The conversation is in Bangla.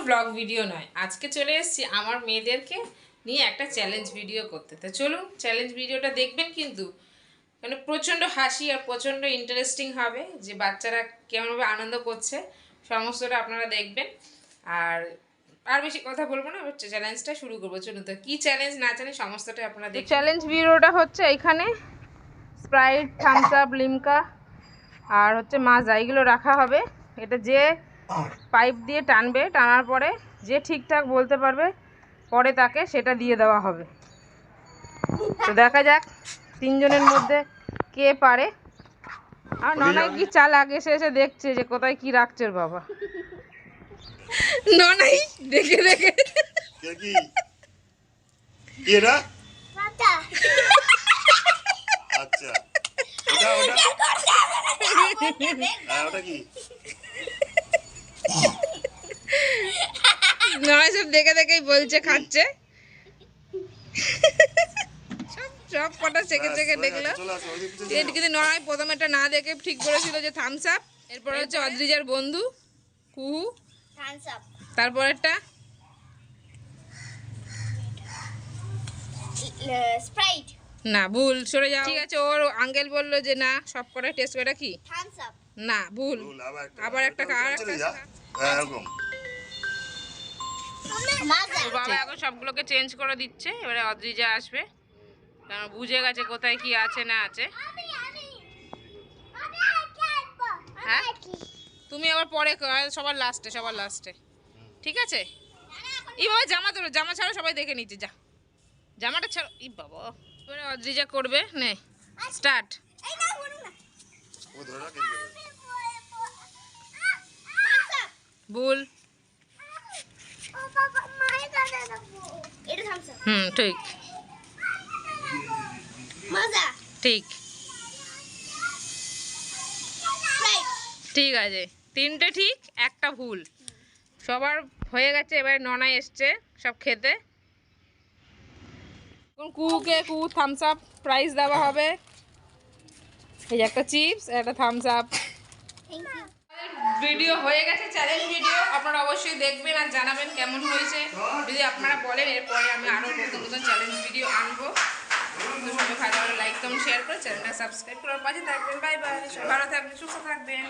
ব্লগ ভিডিও নয়, আজকে চলে এসেছি আমার মেয়েদেরকে নিয়ে একটা চ্যালেঞ্জ ভিডিও করতে। তো চলুন চ্যালেঞ্জ ভিডিওটা দেখবেন, কিন্তু মানে প্রচণ্ড হাসি আর প্রচণ্ড ইন্টারেস্টিং হবে, যে বাচ্চারা কেমনভাবে আনন্দ করছে সমস্তটা আপনারা দেখবেন। আর আর বেশি কথা বলবো না, চ্যালেঞ্জটা শুরু করবো। চলুন, তো কী চ্যালেঞ্জ না জানি সমস্তটাই আপনারা দেখবেন। চ্যালেঞ্জ ভিডিওটা হচ্ছে এখানে স্প্রাইট, থামস আপ, লিমকা আর হচ্ছে মাজা এগুলো রাখা হবে। এটা যে পাইপ দিয়ে টানবে, টানার পরে যে ঠিকঠাক বলতে পারবে পরে তাকে সেটা দিয়ে দেওয়া হবে। তো দেখা যাক তিনজনের মধ্যে কে পারে। আর ননাই কি চালাক, এসে এসে দেখছে যে কোথায় কি রাখছে ওর বাবা। ননাই দেখে দেখে কি এরা আচ্ছা ওটা ওটা ওটা কি ননাই সব দেখে দেখেই বলছে, খাচ্ছে সব কটা চেকে চেকে দেখলো। কিন্তু নয় প্রথমে এটা না দেখে ঠিক করেছিল যে থামস আপ, এরপর হচ্ছে অদ্রিজার বন্ধু কুহু, তারপরেরটা স্প্রাইট না, ভুল, সরে যাও। ঠিক আছে, ওর আঙ্কেল বললো যে না সব কটা টেস্ট করে কি থামস আপ না, ভুল। আবার একটা এরকম মাজা ওর বাবা এখন সবগুলোকে চেঞ্জ করে দিচ্ছে। এবারে অদ্রিজা আসবে, কারণ বুঝে গেছে কোথায় কি আছে না আছে। হ্যাঁ, তুমি আবার পরে সবার লাস্টে ঠিক আছে। এইভাবে জামা ধরো, জামা ছাড়া সবাই দেখে নিচ্ছে, যা জামাটা ছাড়ো। ই বাবা, এবারে অদ্রিজা করবে, নে স্টার্ট। এই না বলো না ও ধরে রাখ থামস আপ ভুল। ও বাবা মায়ের দাদা দেখো এটা থামস আপ ঠিক মাজা ঠিক স্প্রাইট ঠিক আছে, তিনটে ঠিক একটা ভুল। সবার হয়ে গেছে, এবারে ননাই এসছে সব খেতে। কুহু থামস আপ প্রাইজ দেওয়া হবে। এই যে একটা চিপস, একটা Thums Up. Thank you video হয়ে গেছে, চ্যালেঞ্জ ভিডিও। আপনারা অবশ্যই দেখবেন আর জানাবেন কেমন হয়েছে। যদি আপনারা বলেন এরপরে আমি আরও নতুন নতুন চ্যালেঞ্জ ভিডিও আনবো। তো সবাই ভালো ভালো লাইক কমেন্ট শেয়ার করে চ্যানেলটা সাবস্ক্রাইব করার পাশে থাকবেন। বাই বাই, ভালো থাকবেন, সুস্থ থাকবেন।